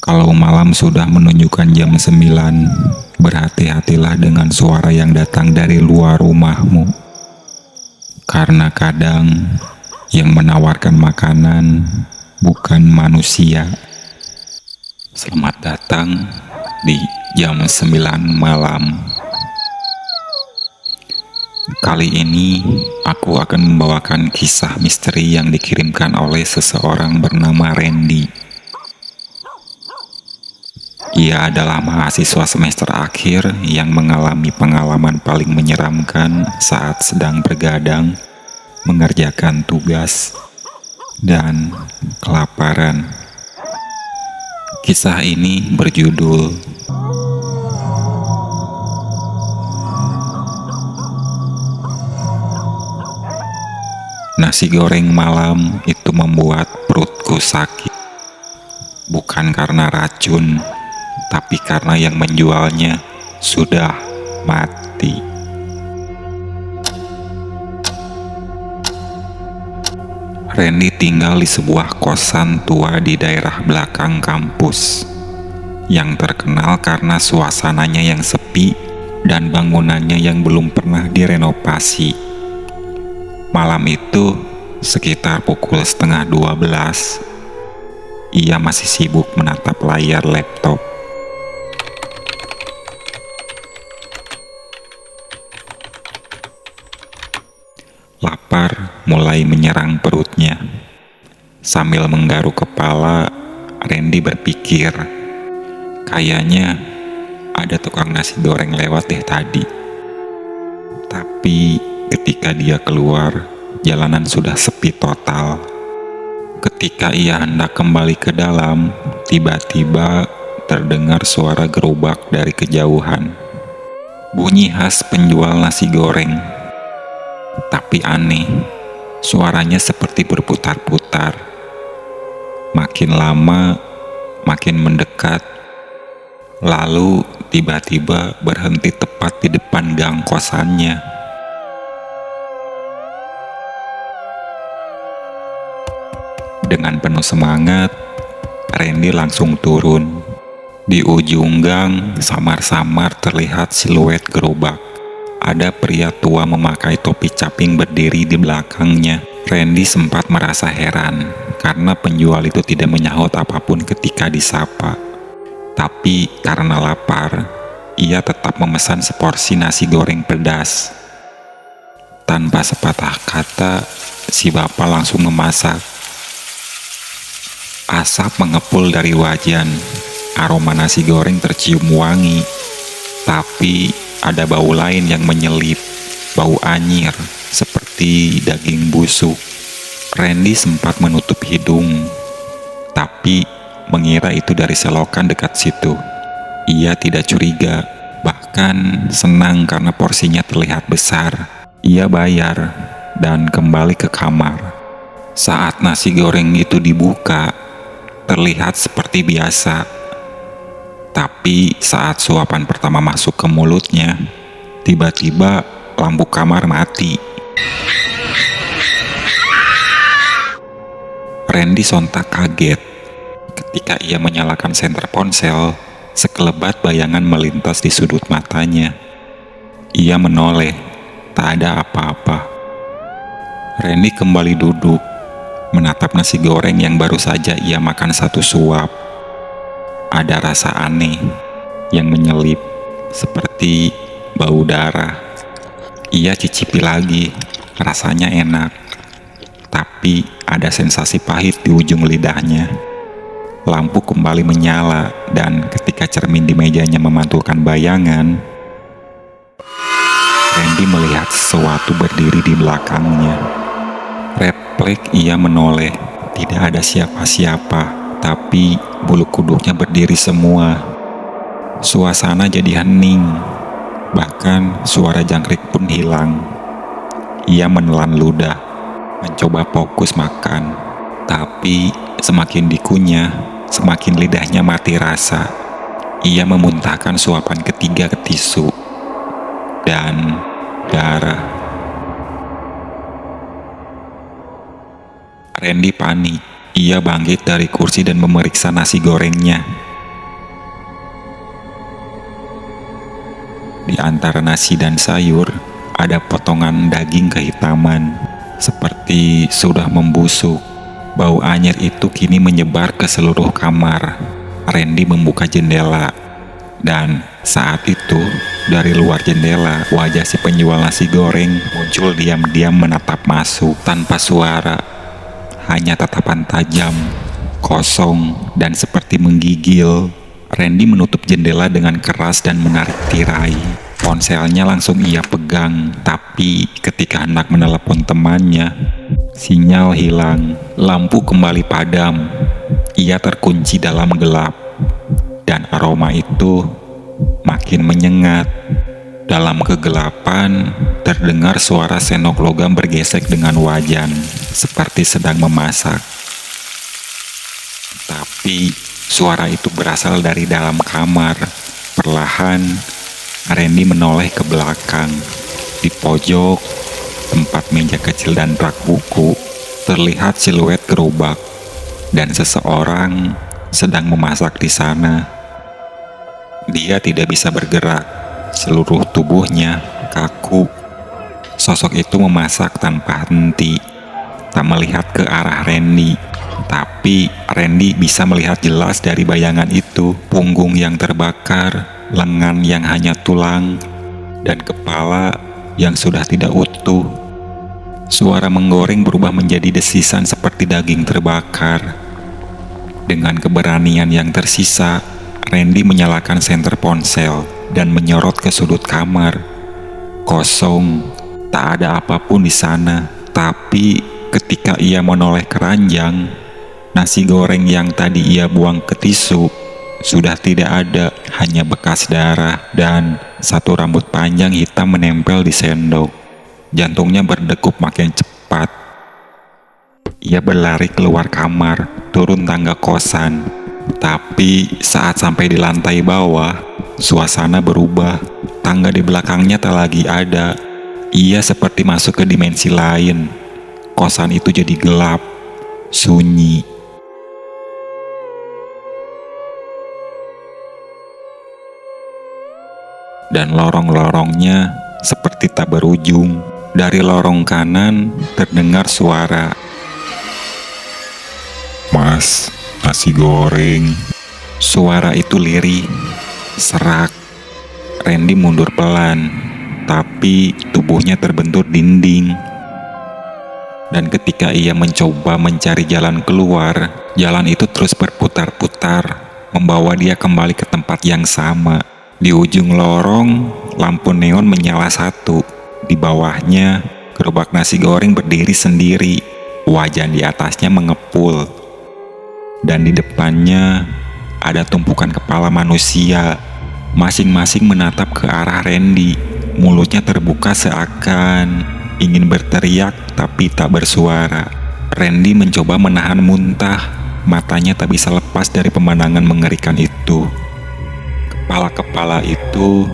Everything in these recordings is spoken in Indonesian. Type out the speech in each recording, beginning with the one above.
Kalau malam sudah menunjukkan jam 9, berhati-hatilah dengan suara yang datang dari luar rumahmu. Karena kadang yang menawarkan makanan bukan manusia. Selamat datang di jam 9 malam. Kali ini aku akan membawakan kisah misteri yang dikirimkan oleh seseorang bernama Randy. Ia adalah mahasiswa semester akhir yang mengalami pengalaman paling menyeramkan saat sedang bergadang mengerjakan tugas dan kelaparan. Kisah ini berjudul Nasi goreng malam itu membuat perutku sakit. Bukan karena racun, tapi karena yang menjualnya sudah mati. Randy tinggal di sebuah kosan tua di daerah belakang kampus yang terkenal karena suasananya yang sepi dan bangunannya yang belum pernah direnovasi. Malam itu, sekitar pukul 11:30, ia masih sibuk menatap layar laptop. Lapar mulai menyerang perutnya. Sambil menggaruk kepala, Randy berpikir, kayaknya ada tukang nasi goreng lewat deh tadi. Tapi ketika dia keluar, jalanan sudah sepi total. Ketika ia hendak kembali ke dalam, tiba-tiba terdengar suara gerobak dari kejauhan. Bunyi khas penjual nasi goreng. Tapi aneh, suaranya seperti berputar-putar. Makin lama, makin mendekat. Lalu tiba-tiba berhenti tepat di depan gang kosannya. Dengan penuh semangat, Randy langsung turun. Di ujung gang, samar-samar terlihat siluet gerobak. Ada pria tua memakai topi caping berdiri di belakangnya. Randy sempat merasa heran karena penjual itu tidak menyahut apapun ketika disapa. Tapi karena lapar, ia tetap memesan seporsi nasi goreng pedas. Tanpa sepatah kata, si bapak langsung memasak. Asap mengepul dari wajan, aroma nasi goreng tercium wangi. Tapi ada bau lain yang menyelip, bau anyir, seperti daging busuk. Randy sempat menutup hidung, tapi mengira itu dari selokan dekat situ. Ia tidak curiga, bahkan senang karena porsinya terlihat besar. Ia bayar dan kembali ke kamar. Saat nasi goreng itu dibuka, terlihat seperti biasa. Tapi saat suapan pertama masuk ke mulutnya, tiba-tiba lampu kamar mati. Randy sontak kaget. Ketika ia menyalakan senter ponsel, sekelebat bayangan melintas di sudut matanya. Ia menoleh, tak ada apa-apa. Randy kembali duduk, menatap nasi goreng yang baru saja ia makan satu suap. Ada rasa aneh yang menyelip, seperti bau darah. Ia cicipi lagi, rasanya enak. Tapi ada sensasi pahit di ujung lidahnya. Lampu kembali menyala, dan ketika cermin di mejanya memantulkan bayangan, Randy melihat sesuatu berdiri di belakangnya. Refleks ia menoleh, tidak ada siapa-siapa. Tapi bulu kuduknya berdiri semua. Suasana jadi hening. Bahkan suara jangkrik pun hilang. Ia menelan ludah, mencoba fokus makan. Tapi semakin dikunyah, semakin lidahnya mati rasa. Ia memuntahkan suapan ketiga ke tisu. Dan darah. Randy panik. Ia bangkit dari kursi dan memeriksa nasi gorengnya. Di antara nasi dan sayur, ada potongan daging kehitaman, seperti sudah membusuk. Bau anyir itu kini menyebar ke seluruh kamar. Randy membuka jendela, dan saat itu, dari luar jendela, wajah si penjual nasi goreng muncul diam-diam menatap masuk tanpa suara. Hanya tatapan tajam, kosong, dan seperti menggigil. Randy menutup jendela dengan keras dan menarik tirai. Ponselnya langsung ia pegang, tapi ketika hendak menelepon temannya, sinyal hilang, lampu kembali padam. Ia terkunci dalam gelap, dan aroma itu makin menyengat. Dalam kegelapan, terdengar suara sendok logam bergesek dengan wajan, seperti sedang memasak. Tapi suara itu berasal dari dalam kamar. Perlahan, Randy menoleh ke belakang. Di pojok, tempat meja kecil dan rak buku, terlihat siluet gerobak, dan seseorang sedang memasak di sana. Dia tidak bisa bergerak, seluruh tubuhnya kaku. Sosok itu memasak tanpa henti, tak melihat ke arah Randy. Tapi Randy bisa melihat jelas dari bayangan itu, punggung yang terbakar, lengan yang hanya tulang, dan kepala yang sudah tidak utuh. Suara menggoreng berubah menjadi desisan seperti daging terbakar. Dengan keberanian yang tersisa, Randy menyalakan senter ponsel dan menyorot ke sudut kamar. Kosong, tak ada apapun di sana. Tapi ketika ia menoleh ke ranjang, nasi goreng yang tadi ia buang ke tisu sudah tidak ada, hanya bekas darah dan satu rambut panjang hitam menempel di sendok. Jantungnya berdegup makin cepat. Ia berlari keluar kamar, turun tangga kosan. Tapi saat sampai di lantai bawah, suasana berubah. Tangga di belakangnya tak lagi ada. Ia seperti masuk ke dimensi lain. Kosan itu jadi gelap, sunyi. Dan lorong-lorongnya seperti tak berujung. Dari lorong kanan terdengar suara, "Mas, nasi goreng." Suara itu lirih, serak. Randy mundur pelan, tapi tubuhnya terbentur dinding. Dan ketika ia mencoba mencari jalan keluar, jalan itu terus berputar-putar, membawa dia kembali ke tempat yang sama. Di ujung lorong, lampu neon menyala satu. Di bawahnya, gerobak nasi goreng berdiri sendiri. Wajan di atasnya mengepul. Dan di depannya, ada tumpukan kepala manusia. Masing-masing menatap ke arah Randy. Mulutnya terbuka seakan ingin berteriak tapi tak bersuara. Randy mencoba menahan muntah. Matanya tak bisa lepas dari pemandangan mengerikan itu. Kepala-kepala itu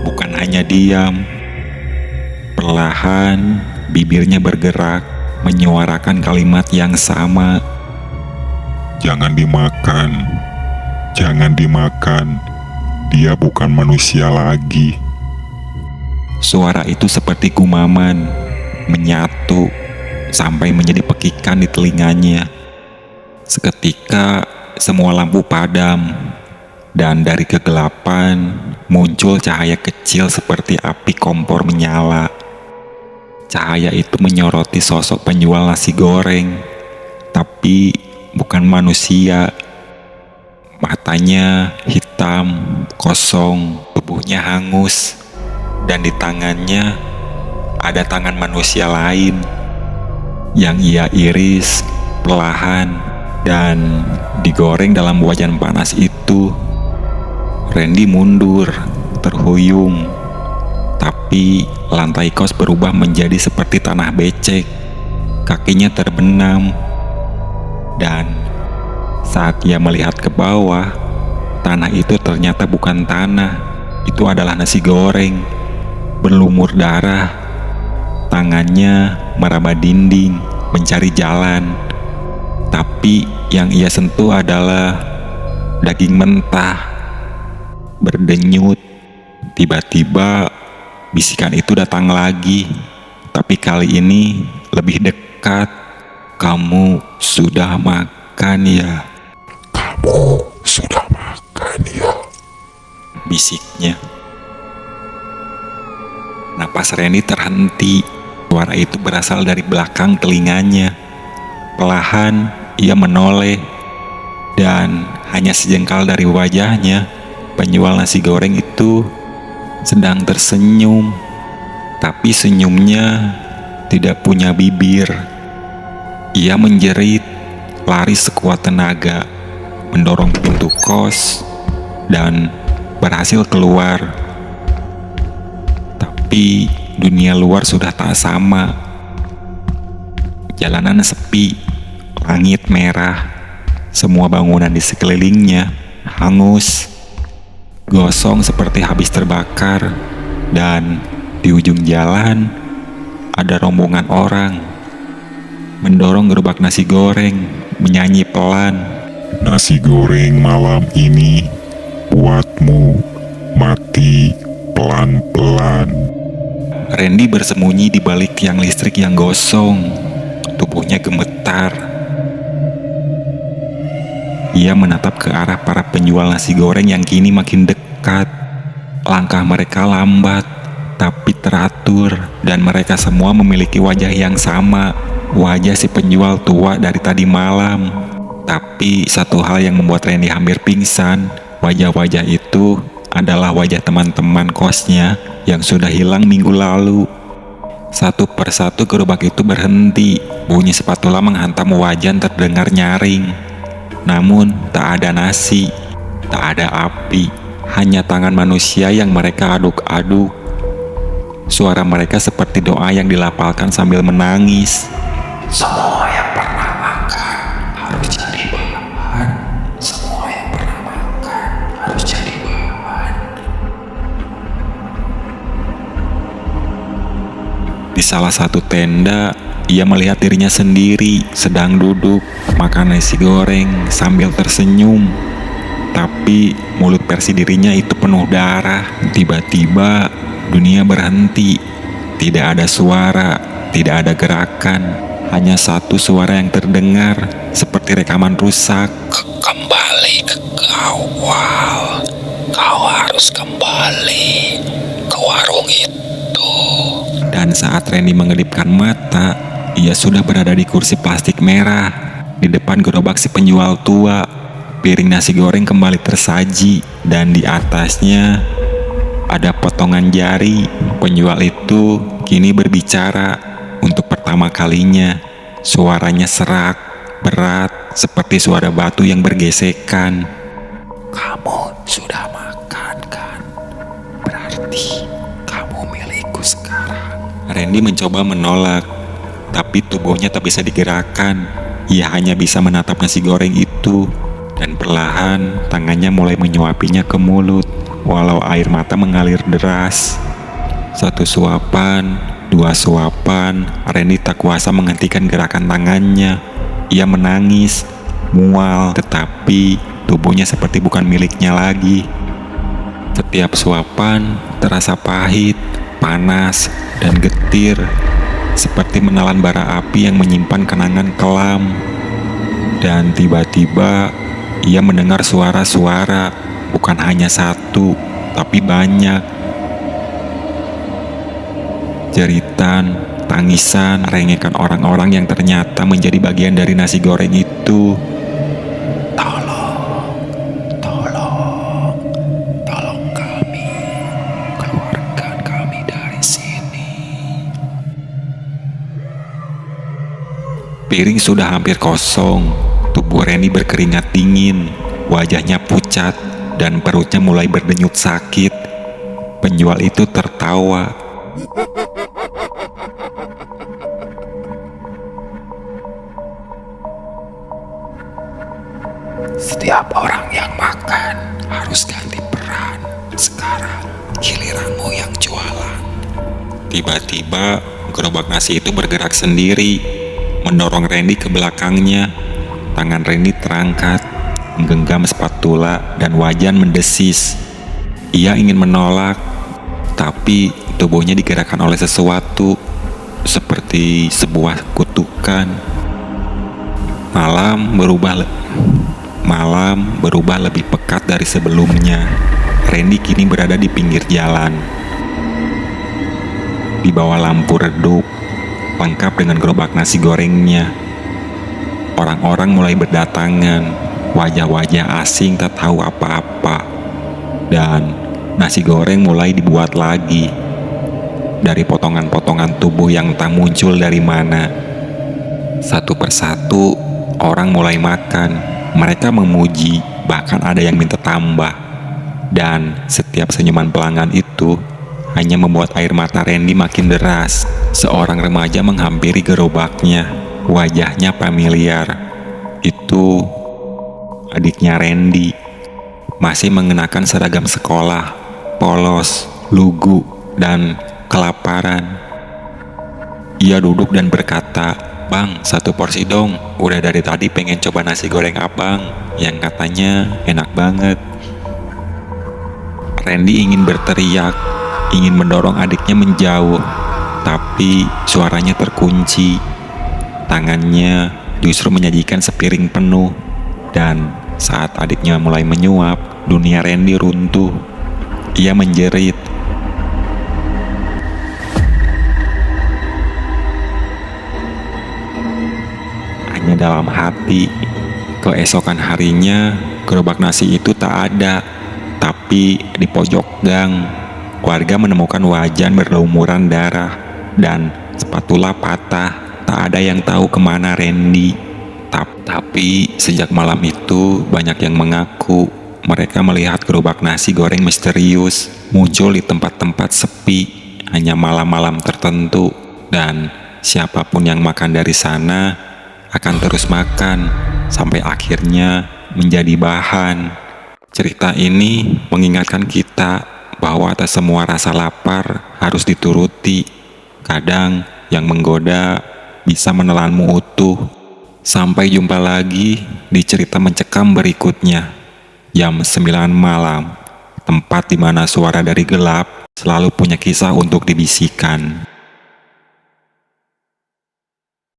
bukan hanya diam. Perlahan, bibirnya bergerak, menyuarakan kalimat yang sama. "Jangan dimakan. Jangan dimakan. Dia bukan manusia lagi." Suara itu seperti gumaman, menyatu, sampai menjadi pekikan di telinganya. Seketika, semua lampu padam. Dan dari kegelapan muncul cahaya kecil seperti api kompor menyala. Cahaya itu menyoroti sosok penjual nasi goreng, tapi bukan manusia. Matanya hitam, kosong, tubuhnya hangus, dan di tangannya ada tangan manusia lain yang ia iris perlahan dan digoreng dalam wajan panas itu. Randy mundur, terhuyung, tapi lantai kos berubah menjadi seperti tanah becek. Kakinya terbenam, dan saat ia melihat ke bawah, tanah itu ternyata bukan tanah. Itu adalah nasi goreng, berlumur darah. Tangannya meraba dinding, mencari jalan. Tapi yang ia sentuh adalah daging mentah, berdenyut, Tiba-tiba bisikan itu datang lagi, tapi kali ini lebih dekat. "Kamu sudah makan ya?" Kamu sudah makan ya? bisiknya. Napas Randy terhenti. Suara itu berasal dari belakang telinganya. Perlahan ia menoleh, dan hanya sejengkal dari wajahnya, penjual nasi goreng itu sedang tersenyum. Tapi senyumnya tidak punya bibir. Ia menjerit, lari sekuat tenaga, mendorong pintu kos, dan berhasil keluar. Tapi dunia luar sudah tak sama. Jalanan sepi, langit merah, semua bangunan di sekelilingnya hangus, gosong seperti habis terbakar. Dan di ujung jalan ada rombongan orang mendorong gerobak nasi goreng, menyanyi pelan. Nasi goreng malam ini buatmu mati pelan-pelan. Randy bersembunyi di balik tiang listrik yang gosong. Tubuhnya gemetar. Ia menatap ke arah para penjual nasi goreng yang kini makin dekat. Langkah mereka lambat, tapi teratur, dan mereka semua memiliki wajah yang sama. Wajah si penjual tua dari tadi malam. Tapi satu hal yang membuat Randy hampir pingsan, wajah-wajah itu adalah wajah teman-teman kosnya yang sudah hilang minggu lalu. Satu persatu gerobak itu berhenti. Bunyi spatula menghantam wajan terdengar nyaring. Namun tak ada nasi, tak ada api, hanya tangan manusia yang mereka aduk-aduk. Suara mereka seperti doa yang dilafalkan sambil menangis. "Semua yang pernah makan harus jadi bahan. Semua yang pernah makan harus jadi bahan." Di salah satu tenda, ia melihat dirinya sendiri sedang duduk makan nasi goreng sambil tersenyum. Tapi mulut versi dirinya itu penuh darah. Tiba-tiba dunia berhenti. Tidak ada suara, tidak ada gerakan. Hanya satu suara yang terdengar seperti rekaman rusak. "Kembali ke awal. Kau harus kembali ke warung itu." Dan saat Randy mengedipkan mata, ia sudah berada di kursi plastik merah di depan gerobak si penjual tua. Piring nasi goreng kembali tersaji, dan di atasnya ada potongan jari. Penjual itu kini berbicara untuk pertama kalinya. Suaranya serak, berat, seperti suara batu yang bergesekan. "Kamu sudah makan kan? Berarti kamu milikku sekarang." Randy mencoba menolak, tapi tubuhnya tak bisa digerakkan. Ia hanya bisa menatap nasi goreng itu, dan perlahan tangannya mulai menyuapinya ke mulut, walau air mata mengalir deras. Satu suapan, dua suapan, Randy tak kuasa menghentikan gerakan tangannya. Ia menangis, mual, tetapi tubuhnya seperti bukan miliknya lagi. Setiap suapan terasa pahit, panas, dan getir, seperti menelan bara api yang menyimpan kenangan kelam. Dan tiba-tiba ia mendengar suara-suara, bukan hanya satu, tapi banyak. Jeritan, tangisan, rengekan orang-orang yang ternyata menjadi bagian dari nasi goreng itu. "Tolong, tolong, tolong kami, keluarkan kami dari sini." Piring sudah hampir kosong. Tubuh Randy berkeringat dingin, wajahnya pucat, dan perutnya mulai berdenyut sakit. Penjual itu tertawa. "Setiap orang yang makan harus ganti peran. Sekarang giliranmu yang jualan." Tiba-tiba gerobak nasi itu bergerak sendiri, mendorong Randy ke belakangnya. Tangan Randy terangkat, menggenggam spatula, dan wajan mendesis. Ia ingin menolak, tapi tubuhnya digerakkan oleh sesuatu seperti sebuah kutukan. Malam berubah lebih pekat dari sebelumnya. Randy kini berada di pinggir jalan, di bawah lampu redup, lengkap dengan gerobak nasi gorengnya. Orang-orang mulai berdatangan, wajah-wajah asing tak tahu apa-apa, dan nasi goreng mulai dibuat lagi dari potongan-potongan tubuh yang tak muncul dari mana. Satu persatu orang mulai makan. Mereka memuji, bahkan ada yang minta tambah. Dan setiap senyuman pelanggan itu hanya membuat air mata Randy makin deras. Seorang remaja menghampiri gerobaknya. Wajahnya familiar. Itu adiknya Randy. Masih mengenakan seragam sekolah, polos, lugu, dan kelaparan. Ia duduk dan berkata, "Bang, 1 porsi dong. Udah dari tadi pengen coba nasi goreng abang, yang katanya enak banget." Randy ingin berteriak, ingin mendorong adiknya menjauh, tapi suaranya terkunci. Tangannya justru menyajikan sepiring penuh, dan saat adiknya mulai menyuap, dunia Randy runtuh. Ia menjerit, hanya dalam hati. Keesokan harinya, gerobak nasi itu tak ada, tapi di pojok gang, warga menemukan wajan berlumuran darah dan spatula patah. Tak ada yang tahu kemana Randy. Tapi sejak malam itu, banyak yang mengaku mereka melihat gerobak nasi goreng misterius muncul di tempat-tempat sepi, hanya malam-malam tertentu. Dan siapapun yang makan dari sana akan terus makan sampai akhirnya menjadi bahan. Cerita ini mengingatkan kita bahwa tak semua rasa lapar harus dituruti. Kadang yang menggoda bisa menelanmu utuh. Sampai jumpa lagi di cerita mencekam berikutnya. Jam 9 malam, tempat di mana suara dari gelap selalu punya kisah untuk dibisikkan.